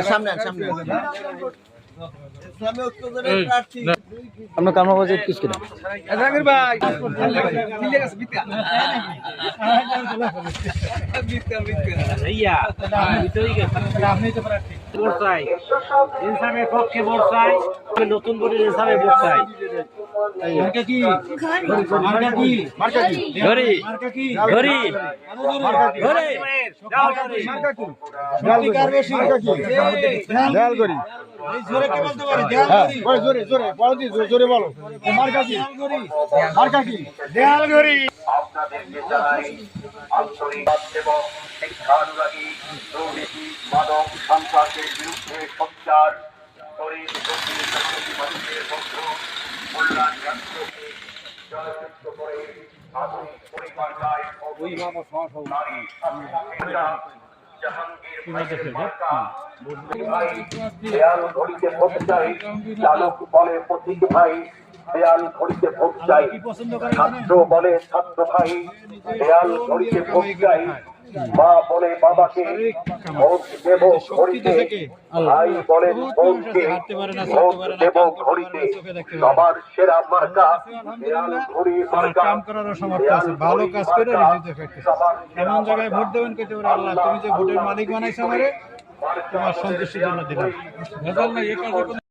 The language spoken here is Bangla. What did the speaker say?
সামনে সামনে আপনার কামনা বাজে কিস কিনা জাকির ভাই মিলে গেছে বিটা বিটা ভাইয়া বিটই গেছে আপনি তো প্রার্থী ভোট চাই ইনসাফের পক্ষে ভোট চাই নতুন করে ইনসাফে ভোট চাই মার্কা কি মার্কা কি মার্কা কি ঘড়ি মার্কা কি ঘড়ি ঘড়ি ডাল ঘড়ি মার্কা কি সত্যিকার বেশি মার্কা কি ডাল ঘড়ি এই জোরে কি বলতে পারে ডাল ঘড়ি বড় জোরে জোরে বড় দি জোরে বলো মার্কা কি ডাল ঘড়ি মার্কা কি ডাল ঘড়ি আপনাদের জানাই আন্তরিক এবং শিক্ষানুরাগী দুর্নীতি মাদক সন্ত্রাসের বিরুদ্ধে সোচ্চার গরিব দুঃখী মানুষের পক্ষ কল্যাণ রাষ্ট্রকে জয়যুক্ত করে আধুনিক পরিকল্পনায় নারী স্বাধীনতা জাহাঙ্গীর দেয়াল ঘড়িতে ভোট চাই চালক বলে প্রতীক ভাই দেয়াল ঘড়িতে ভোট চাই ছাত্র বলে ছাত্র ভাই দেয়াল ঘড়িতে ভোট চাই মা বলে বাবাকে ভোট দেব ঘড়িতে ভাই বলে বোনকে ভোট দেব ঘড়িতে সবার সেরা মার্কা দেয়াল ঘড়ি মার্কা কাম করার সমর্থ আছে ভালো কাজ করে রিজিত এফেক্ট এমন জায়গায় ভোট দেবেন কইতে পারে আল্লাহ তুমি যে ভোটের মালিক বানাইছো আমারে তোমার সন্তুষ্টির জন্য দিলাম ভেজাল নাই এই কাজে